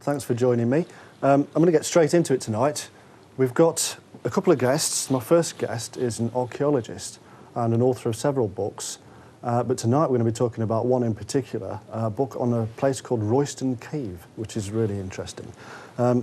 Thanks for joining me. I'm going to get straight into it tonight. We've got a couple of guests. My first guest is an archaeologist and an author of several books. But tonight we're going to be talking about one in particular, a book on a place called Royston Cave, which is really interesting. Her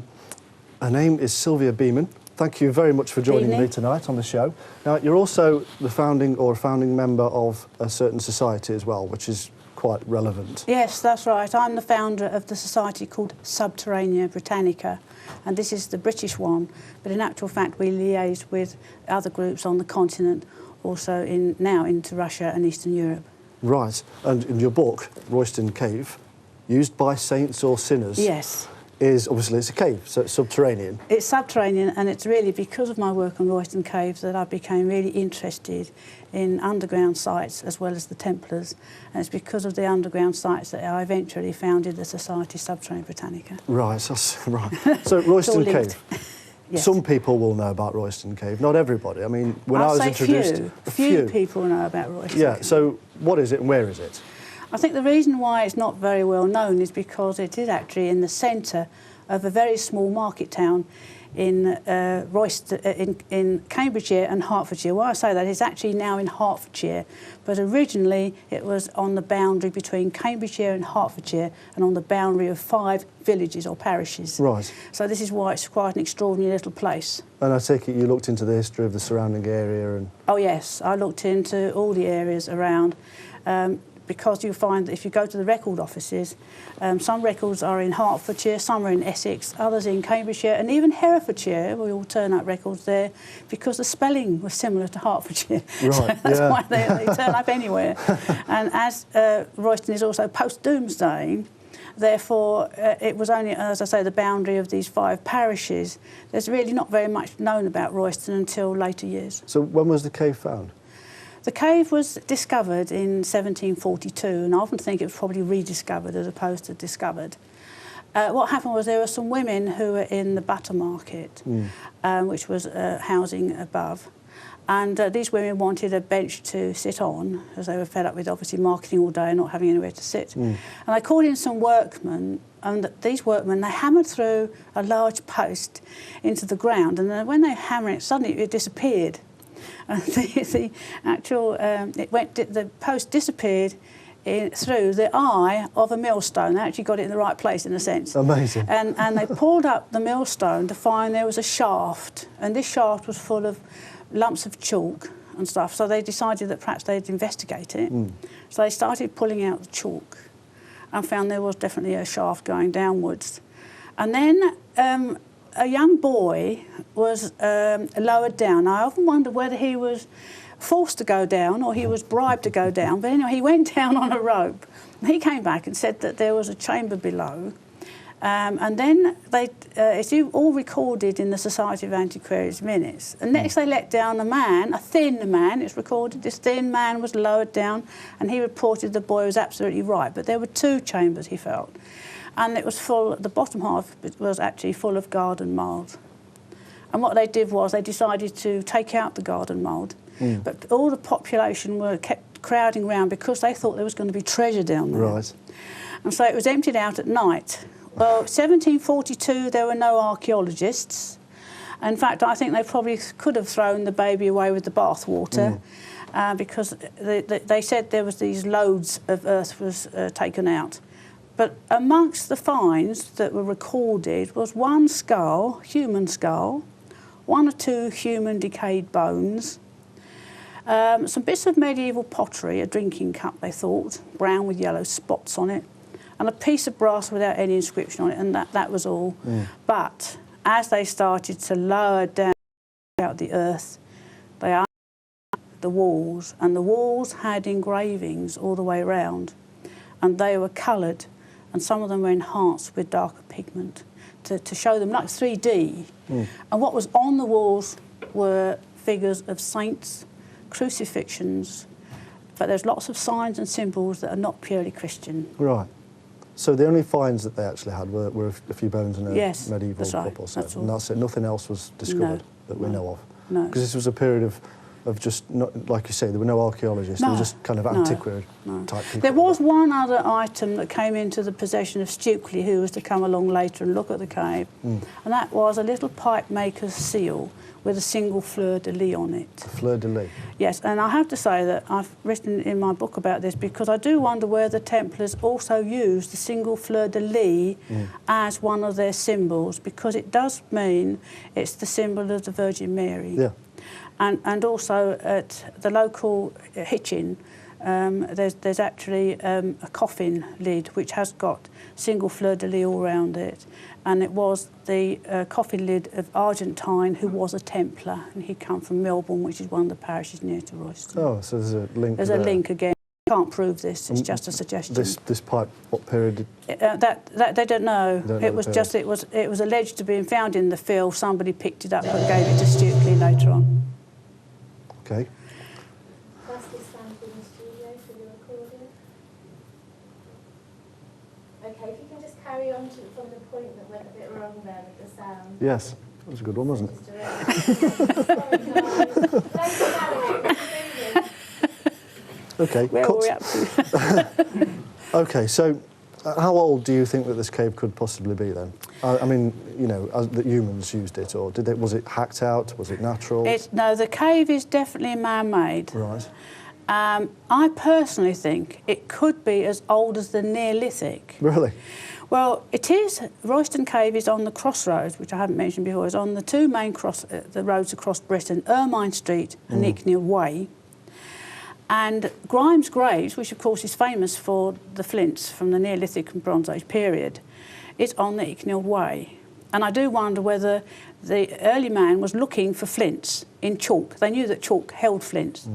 name is Sylvia Beeman. Thank you very much for joining me tonight on the show. Now, you're also the founding member of a certain society as well, which is quite relevant. Yes, that's right. I'm the founder of the society called Subterranea Britannica, and this is the British one. But in actual fact, we liaise with other groups on the continent, also now into Russia and Eastern Europe. Right. And in your book, Royston Cave, used by saints or sinners. Yes. Is obviously it's a cave, so it's subterranean. It's subterranean, and it's really because of my work on Royston Caves that I became really interested in underground sites as well as the Templars, and it's because of the underground sites that I eventually founded the Society Subterranea Britannica. Right, that's right. So Royston Cave. Yes. Some people will know about Royston Cave, not everybody. I mean, when I was introduced, few people know about Royston Cave. So what is it and where is it? I think the reason why it's not very well known is because it is actually in the centre of a very small market town in Cambridgeshire and Hertfordshire. Why I say that is actually now in Hertfordshire, but originally it was on the boundary between Cambridgeshire and Hertfordshire and on the boundary of 5 villages or parishes. Right. So this is why it's quite an extraordinary little place. And I take it you looked into the history of the surrounding area and... Oh yes, I looked into all the areas around. Because you find that if you go to the record offices, some records are in Hertfordshire, some are in Essex, others in Cambridgeshire, and even Herefordshire, we all turn up records there because the spelling was similar to Hertfordshire. Right, so that's why they turn up anywhere. And as Royston is also post-Doomsday, therefore, it was only, as I say, the boundary of these 5 parishes. There's really not very much known about Royston until later years. So when was the cave found? The cave was discovered in 1742, and I often think it was probably rediscovered as opposed to discovered. What happened was there were some women who were in the butter market, which was housing above, and these women wanted a bench to sit on, as they were fed up with obviously marketing all day and not having anywhere to sit. And they called in some workmen, and these workmen, they hammered through a large post into the ground, and then when they hammered it, suddenly it disappeared. And the post disappeared through the eye of a millstone. They actually got it in the right place, in a sense. Amazing. And they pulled up the millstone to find there was a shaft, and this shaft was full of lumps of chalk and stuff. So they decided that perhaps they'd investigate it. So they started pulling out the chalk and found there was definitely a shaft going downwards. And then a young boy was lowered down. I often wonder whether he was forced to go down or he was bribed to go down. But anyway, he went down on a rope. He came back and said that there was a chamber below. And then it's all recorded in the Society of Antiquaries minutes. And next they let down a man, a thin man, it's recorded, this thin man was lowered down, and he reported the boy was absolutely right. But there were 2 chambers, he felt. And it was full, the bottom half was actually full of garden mould. And what they did was they decided to take out the garden mould, but all the population kept crowding round because they thought there was going to be treasure down there. Right. And so it was emptied out at night. Well, 1742, there were no archaeologists. In fact, I think they probably could have thrown the baby away with the bathwater because they said there was these loads of earth was taken out. But amongst the finds that were recorded was 1 skull, human skull, 1 or 2 human decayed bones, some bits of medieval pottery, a drinking cup they thought, brown with yellow spots on it, and a piece of brass without any inscription on it, and that was all. But as they started to lower down out the earth, they uncovered the walls, and the walls had engravings all the way around, and they were coloured. And some of them were enhanced with darker pigment to show them like 3D. And what was on the walls were figures of saints, crucifixions, but there's lots of signs and symbols that are not purely Christian. Right. So the only finds that they actually had were a few bones and a medieval cup or so. That's all. And that's it. Nothing else was discovered that we know of. No. Because this was a period of of just, not, like you say, there were no archaeologists, they were just kind of antiquary type people? There was one other item that came into the possession of Stukely, who was to come along later and look at the cave, and that was a little pipe maker's seal with a single fleur-de-lis on it. A fleur-de-lis? Yes, and I have to say that I've written in my book about this because I do wonder where the Templars also used the single fleur-de-lis as one of their symbols, because it does mean it's the symbol of the Virgin Mary. Yeah. And also at the local Hitchin, there's actually a coffin lid which has got single fleur-de-lis all around it. And it was the coffin lid of Argentine, who was a Templar, and he'd come from Melbourne, which is one of the parishes near to Royston. Oh, so there's a link. There's a link again. Can't prove this. It's just a suggestion. This pipe, what period? That they don't know. It was just it was alleged to be found in the field. Somebody picked it up and gave it to Stukely later on. Okay. That's the sound in the studio for the recording. Okay, if you can just carry on from the point that went a bit wrong there with the sound. Yes, that was a good one, wasn't it? Okay. Where were we up to? Okay, so how old do you think that this cave could possibly be then? I mean, you know, that humans used it, or was it hacked out? Was it natural? No, the cave is definitely man-made. Right. I personally think it could be as old as the Neolithic. Really? Well, it is. Royston Cave is on the crossroads, which I haven't mentioned before. It's on the two main the roads across Britain, Ermine Street and Icknield Way. And Grimes Graves, which of course is famous for the flints from the Neolithic and Bronze Age period, is on the Icknield Way. And I do wonder whether the early man was looking for flints in chalk. They knew that chalk held flints.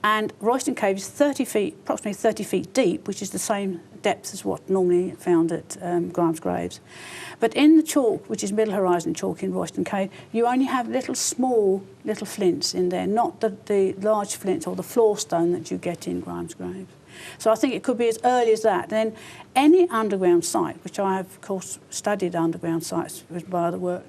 And Royston Cave is approximately 30 feet deep, which is the same depth as what normally found at Grimes Graves. But in the chalk, which is Middle Horizon chalk in Royston Cave, you only have small little flints in there, not the large flints or the floor stone that you get in Grimes Graves. So I think it could be as early as that. Then any underground site, which I have, of course, studied underground sites with my other work,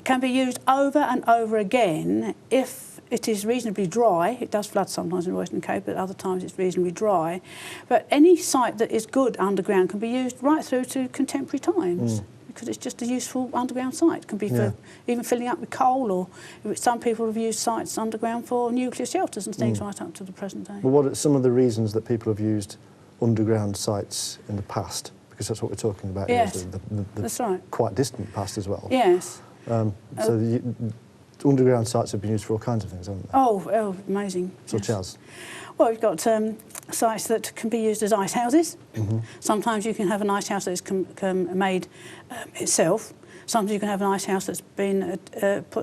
can be used over and over again if it is reasonably dry. It does flood sometimes in Royston Cave, but other times it's reasonably dry. But any site that is good underground can be used right through to contemporary times, because it's just a useful underground site. It can be for even filling up with coal, or some people have used sites underground for nuclear shelters and things right up to the present day. Well, what are some of the reasons that people have used underground sites in the past? Because that's what we're talking about here, Yes, the that's right. quite distant past as well. Yes. So the underground sites have been used for all kinds of things, haven't they? Oh, amazing. Such as? Well, we've got sites that can be used as ice houses. Sometimes you can have an ice house that's made itself. Sometimes you can have an ice house that's been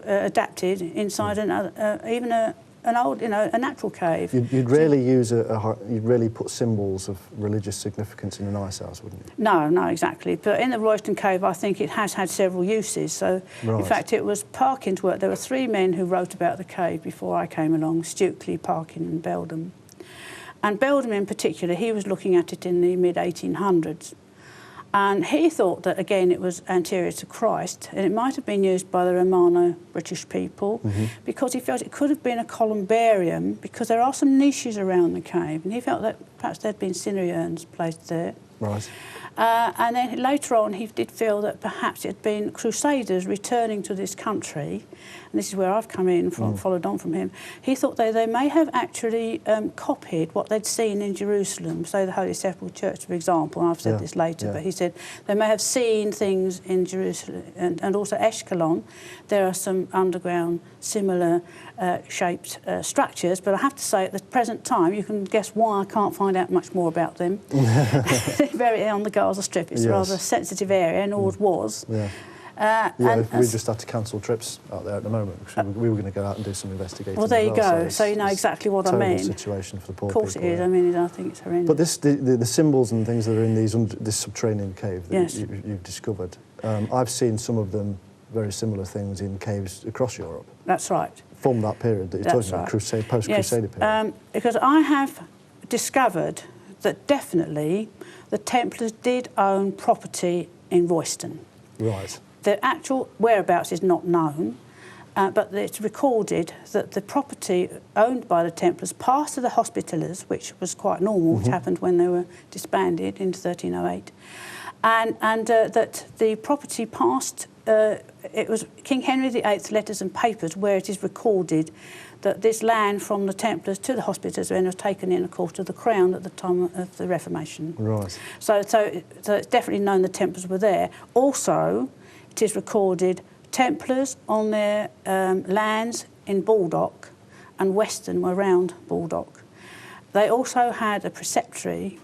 adapted inside even an old, a natural cave. You'd rarely use you'd rarely put symbols of religious significance in an ice house, wouldn't you? No, exactly. But in the Royston Cave, I think it has had several uses. So, in fact, it was Parkin's work. There were three men who wrote about the cave before I came along: Stukely, Parkin, and Beldam. And Beldam, in particular, he was looking at it in the mid-1800s. And he thought that, again, it was anterior to Christ, and it might have been used by the Romano-British people, because he felt it could have been a columbarium, because there are some niches around the cave, and he felt that perhaps there'd been cinerary urns placed there. Right. And then later on, he did feel that perhaps it had been crusaders returning to this country, and this is where I've come in, followed on from him. He thought they may have actually copied what they'd seen in Jerusalem, say the Holy Sepulchre Church, for example, and I've said this later, but he said they may have seen things in Jerusalem, and also Ashkelon. There are some underground similar shaped structures, but I have to say at the present time, you can guess why I can't find out much more about them. Very on the Gaza Strip, it's a rather sensitive area, and always was. We just had to cancel trips out there at the moment, because we were going to go out and do some investigating. Well, there you go. So you know exactly what I mean. Terrible situation for the poor people. Of course it is. I mean, I think it's horrendous. But the symbols and things that are in this subterranean cave that you've discovered, I've seen some of them, very similar things in caves across Europe. That's right. From that period that you're talking about, post-Crusader period. Because I have discovered that definitely the Templars did own property in Royston. Right. The actual whereabouts is not known, but it's recorded that the property owned by the Templars passed to the Hospitallers, which was quite normal, which happened when they were disbanded in 1308, and that the property passed, it was King Henry VIII's letters and papers where it is recorded that this land from the Templars to the Hospitallers then was taken in, of course, to the Crown at the time of the Reformation. Right. So it's definitely known the Templars were there. Also, it is recorded Templars on their lands in Baldock and Weston were around Baldock. They also had a preceptory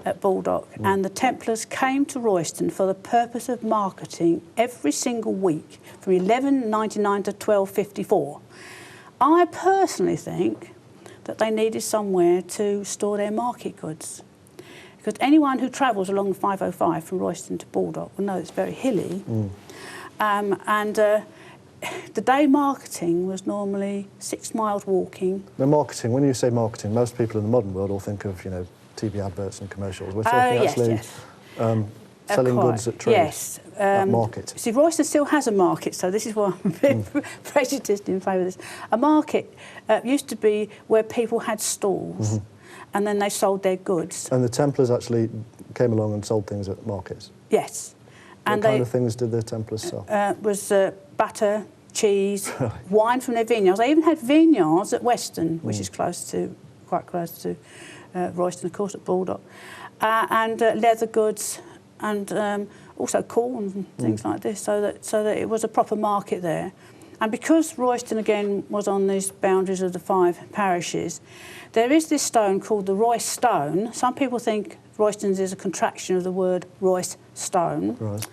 at Baldock, and the Templars came to Royston for the purpose of marketing every single week from 1199 to 1254. I personally think that they needed somewhere to store their market goods, because anyone who travels along the 505 from Royston to Baldock will know it's very hilly. The day marketing was normally 6 miles walking. The marketing, when you say marketing, most people in the modern world will think of, you know, TV adverts and commercials. We're talking selling goods at trade, yes. at market. See, Royston still has a market, so this is why I'm a bit prejudiced in favour of this. A market used to be where people had stalls and then they sold their goods. And the Templars actually came along and sold things at markets? Yes. What kind of things did the Templars sell? Was butter, cheese, wine from their vineyards. They even had vineyards at Weston, which is quite close to Royston, of course, at Baldock, and leather goods, and also corn and things like this, so that it was a proper market there. And because Royston again was on these boundaries of the 5 parishes, there is this stone called the Royce Stone. Some people think Royston's is a contraction of the word Royce Stone. Right.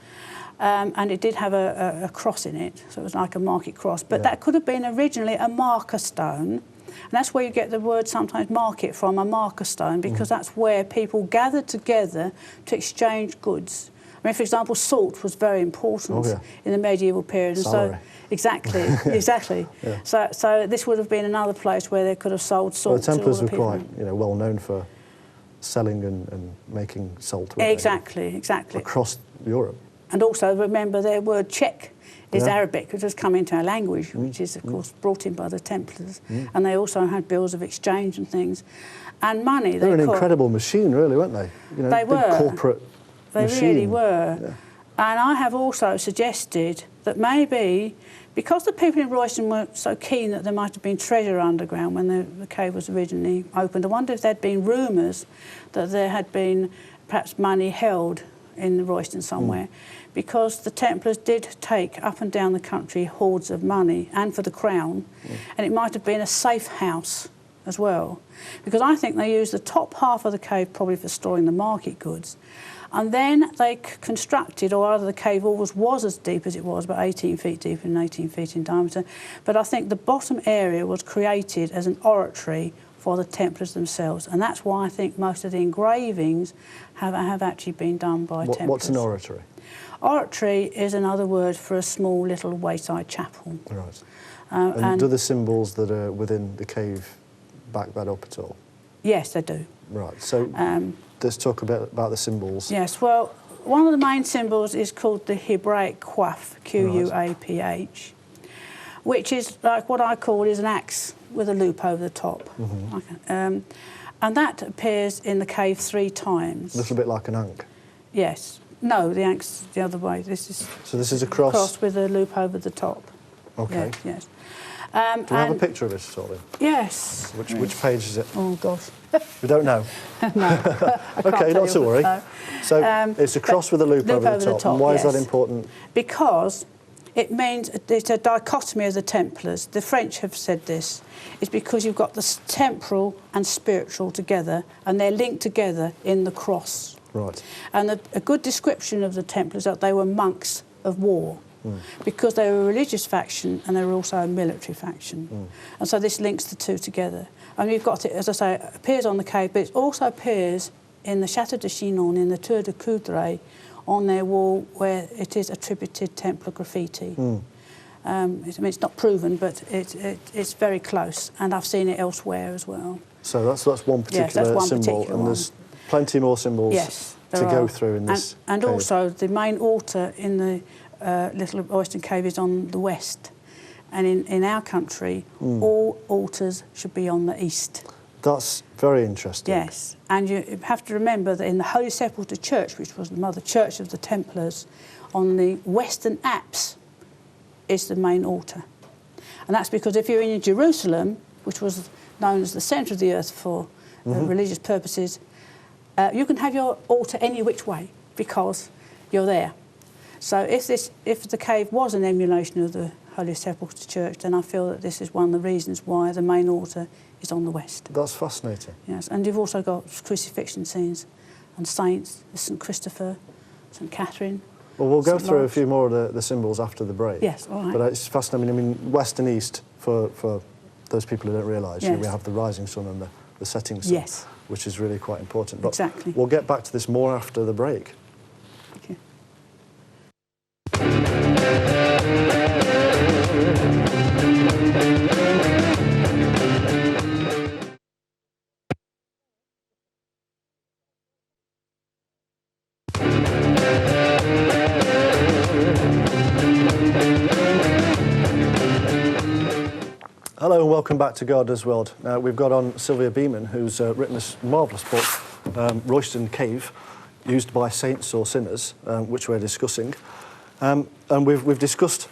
And it did have a cross in it, so it was like a market cross. But that could have been originally a marker stone. And that's where you get the word sometimes market from, a marker stone, because that's where people gathered together to exchange goods. I mean, for example, salt was very important in the medieval period. And so, exactly. Yeah. So this would have been another place where they could have sold salt. Well, the Templars were quite, you know, well known for selling and making salt. Exactly. Across Europe. And also, remember, their word Czech is Arabic, which has come into our language, which is, of course, brought in by the Templars. And they also had bills of exchange and things. And money. They were an incredible machine, really, weren't they? You know, they were. Big corporate machine. They really were. Yeah. And I have also suggested that maybe, because the people in Royston were so keen that there might have been treasure underground when the cave was originally opened, I wonder if there had been rumours that there had been perhaps money held in Royston somewhere, because the Templars did take up and down the country hoards of money, and for the Crown, and it might have been a safe house as well, because I think they used the top half of the cave probably for storing the market goods, and then they constructed, or either the cave always was as deep as it was, about 18 feet deep and 18 feet in diameter, but I think the bottom area was created as an oratory for the Templars themselves, and that's why I think most of the engravings have actually been done by Templars. What's an oratory? Oratory is another word for a small little wayside chapel. Right. And do the symbols that are within the cave back that up at all? Yes, they do. Right. So let's talk a bit about the symbols. Yes. Well, one of the main symbols is called the Hebraic Quaph, Q-U-A-P-H, which is like what I call is an axe with a loop over the top. And that appears in the cave 3 times. A little bit like an ankh? Yes. No, the ankh's the other way. So this is a cross? Cross with a loop over the top. OK. Yes. Do we have a picture of it at all? Yes. Which page is it? Oh, gosh. We don't know? No. OK, not to worry. No. So it's a cross with a loop over the top. And why is that important? Because it means it's a dichotomy of the Templars. The French have said this. It's because you've got the temporal and spiritual together, and they're linked together in the cross. Right. And a good description of the Templars is that they were monks of war, because they were a religious faction and they were also a military faction. And so this links the two together. And you've got it, as I say, it appears on the cave, but it also appears in the Château de Chinon, in the Tour de Coudray, on their wall where it is attributed Templar graffiti. I mean, it's not proven, but it's very close, and I've seen it elsewhere as well. So that's one particular symbol, and there's plenty more symbols to go through in this and cave. Also, the main altar in the little Royston cave is on the west, and in our country, all altars should be on the east. That's very interesting. Yes, and you have to remember that in the Holy Sepulchre Church, which was the mother church of the Templars, on the western apse is the main altar. And that's because if you're in Jerusalem, which was known as the centre of the earth for religious purposes, you can have your altar any which way because you're there. So if the cave was an emulation of the Holy Sepulchre Church, then I feel that this is one of the reasons why the main altar is on the west. That's fascinating. Yes, and you've also got crucifixion scenes and saints, St Christopher, St Catherine. Well, we'll go St. through a Lawrence. few more of the symbols after the break. Yes, all right. But it's fascinating. I mean, west and east, for those people who don't realise, Yes. we have the rising sun and the setting sun, Yes. which is really quite important. But Exactly. we'll get back to this more after the break. Thank you. Hello and welcome back to Gardner's World. We've got on Sylvia Beeman, who's written this marvellous book, Royston Cave, Used by Saints or Sinners, which we're discussing. And we've discussed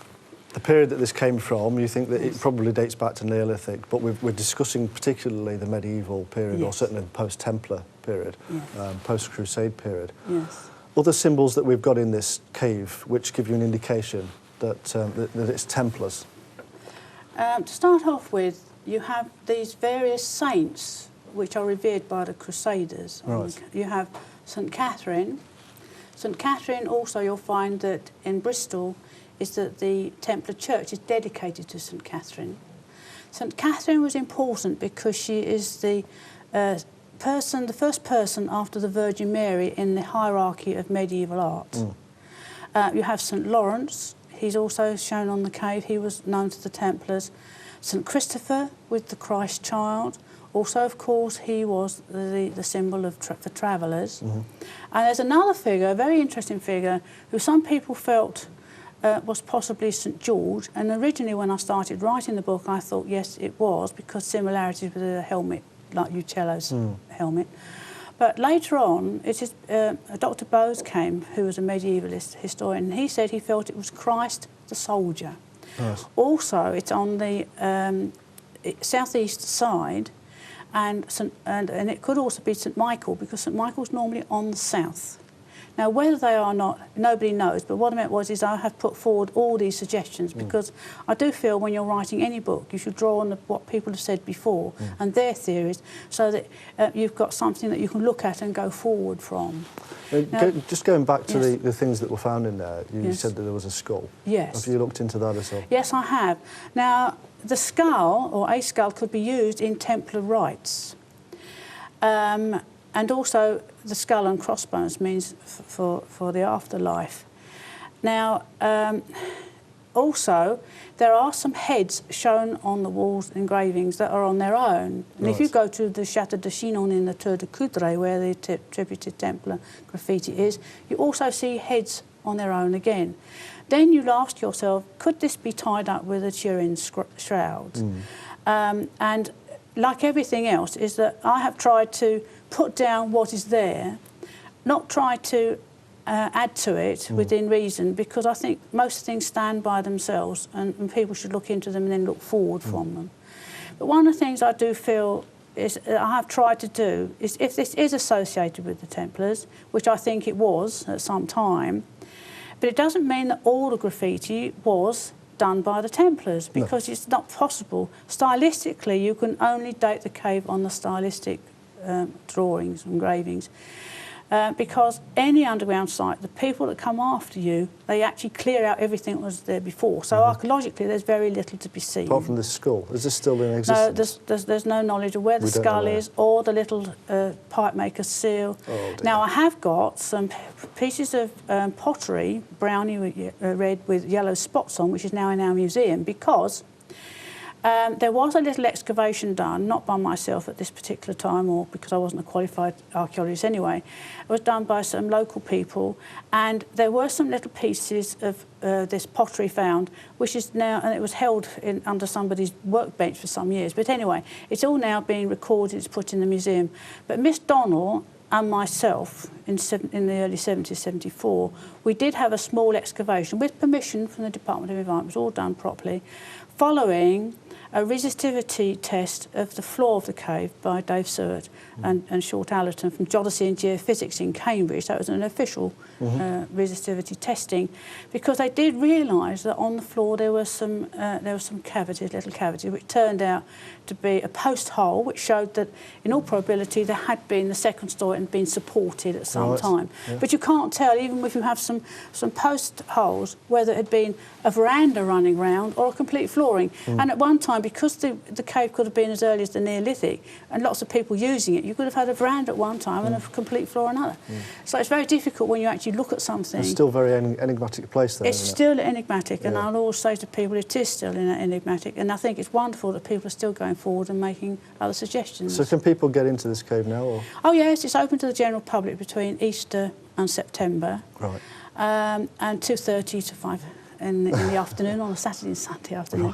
the period that this came from. You think that it probably dates back to Neolithic, but we're discussing particularly the medieval period, or Yes. certainly the post-Templar period, Yes. post-Crusade period. Yes. Other symbols that we've got in this cave which give you an indication that, that it's Templars. To start off with, you have these various saints which are revered by the Crusaders. Right. You have St Catherine. St Catherine also you'll find that in Bristol is that the Templar Church is dedicated to St Catherine. St Catherine was important because she is the first person after the Virgin Mary in the hierarchy of medieval art. You have St Lawrence. He's also shown on the cave. He was known to the Templars. St Christopher with the Christ child. Also, of course, he was the symbol of for travellers. And there's another figure, a very interesting figure, who some people felt was possibly St George. And originally, when I started writing the book, I thought, yes, it was, because similarities with a helmet, like Uccello's helmet. But later on, it is Dr. Bowes came, who was a medievalist historian, and he said he felt it was Christ the soldier. Yes. Also, it's on the southeast side, and it could also be St Michael, because St Michael's normally on the south. Now, whether they are not, nobody knows, but what I meant was I have put forward all these suggestions because I do feel when you're writing any book, you should draw on what people have said before and their theories, so that you've got something that you can look at and go forward from. Now, Just going back to yes. the things that were found in there, you Yes. said that there was a skull. Yes. Have you looked into that at all? Yes, I have. Now, the skull, or a skull, could be used in Templar rites. And also, the skull and crossbones means for the afterlife. Now, also, there are some heads shown on the walls engravings that are on their own. And if you Right. go to the Château de Chinon in the Tour de Coudray, where the attributed Templar graffiti is, you also see heads on their own again. Then you'll ask yourself, could this be tied up with a Turin shroud? And like everything else, is that I have tried to put down what is there, not try to add to it within reason, because I think most things stand by themselves and people should look into them and then look forward from them. But one of the things I do feel is I have tried to do is, if this is associated with the Templars, which I think it was at some time, but it doesn't mean that all the graffiti was done by the Templars, because it's not possible. Stylistically, you can only date the cave on the stylistic drawings, engravings, because any underground site, the people that come after you, they actually clear out everything that was there before. So archaeologically, there's very little to be seen. Apart from this skull, is this still in No, existence? there's no knowledge of where the We don't know skull where. is or the little pipe maker's seal. Oh, dear. Now, I have got some pieces of pottery, brownie red with yellow spots on, which is now in our museum, because There was a little excavation done, not by myself at this particular time, or because I wasn't a qualified archaeologist anyway. It was done by some local people, and there were some little pieces of this pottery found, which is now, and it was held under somebody's workbench for some years. But anyway, it's all now being recorded, it's put in the museum. But Miss Donnell and myself, in the early 70s, 74, we did have a small excavation with permission from the Department of Environment. It was all done properly, following a resistivity test of the floor of the cave by Dave Seward and Short Allerton from Geodesy and Geophysics in Cambridge. That was an official resistivity testing, because they did realise that on the floor there were some cavities, little cavities, which turned out to be a post hole, which showed that in all probability there had been the second story and been supported at some time. Yeah. But you can't tell, even if you have some post holes, whether it had been a veranda running round or a complete flooring. And at one time, because the cave could have been as early as the Neolithic and lots of people using it, you could have had a veranda at one time and a complete floor another. So it's very difficult when you actually look at something. It's still a very enigmatic place there, It's still enigmatic, and I'll always say to people it is still enigmatic, and I think it's wonderful that people are still going forward and making other suggestions. So can people get into this cave now? Or? Oh yes, it's open to the general public between Easter and September. Right. And 2:30 to 5 in the afternoon, on a Saturday and Sunday afternoon.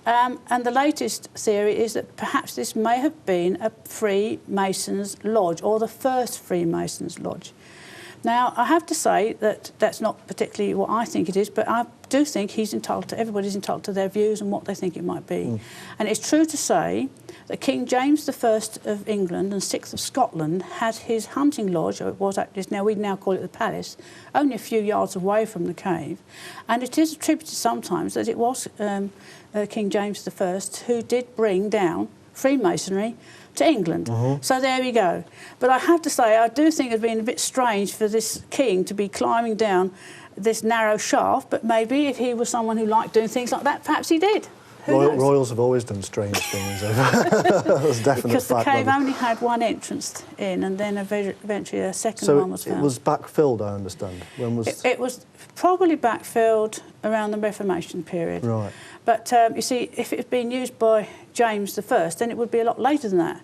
Right. And the latest theory is that perhaps this may have been a Freemasons lodge, or the first Freemasons lodge. Now, I have to say that that's not particularly what I think it is, but I do think everybody's entitled to their views and what they think it might be. And it's true to say that King James I of England and VI of Scotland had his hunting lodge, or it was actually, we now call it the Palace, only a few yards away from the cave. And it is attributed sometimes that it was King James I who did bring down Freemasonry to England. So there we go. But I have to say, I do think it would have been a bit strange for this king to be climbing down this narrow shaft, but maybe if he was someone who liked doing things like that, perhaps he did. Royals have always done strange things. That's definite because the fact, cave only had one entrance in, and then eventually a second one was found. So it was backfilled, I understand. When was it was probably backfilled around the Reformation period. Right. But you see, if it had been used by James I, then it would be a lot later than that.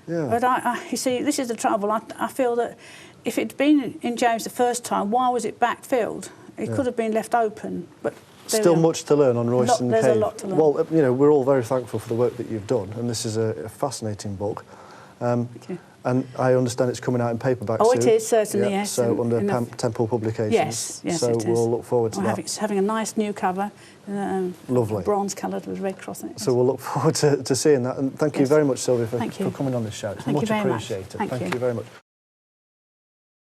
Yeah. But you see, this is the trouble. I feel that if it had been in James I time, why was it backfilled? It could have been left open, but still much to learn on Royston Cave. There's a lot to learn. Well, we're all very thankful for the work that you've done, and this is a fascinating book. Thank you. And I understand it's coming out in paperback soon. Oh, it is, certainly, yes. So under Temple Publications. Yes, so it is. We'll look forward to that. It's having a nice new cover. Lovely. Bronze coloured with red cross on it. So we'll look forward to seeing that. And thank you very much, Sylvia, for coming on this show. It's Thank much you very appreciated. Much. Thank you very much.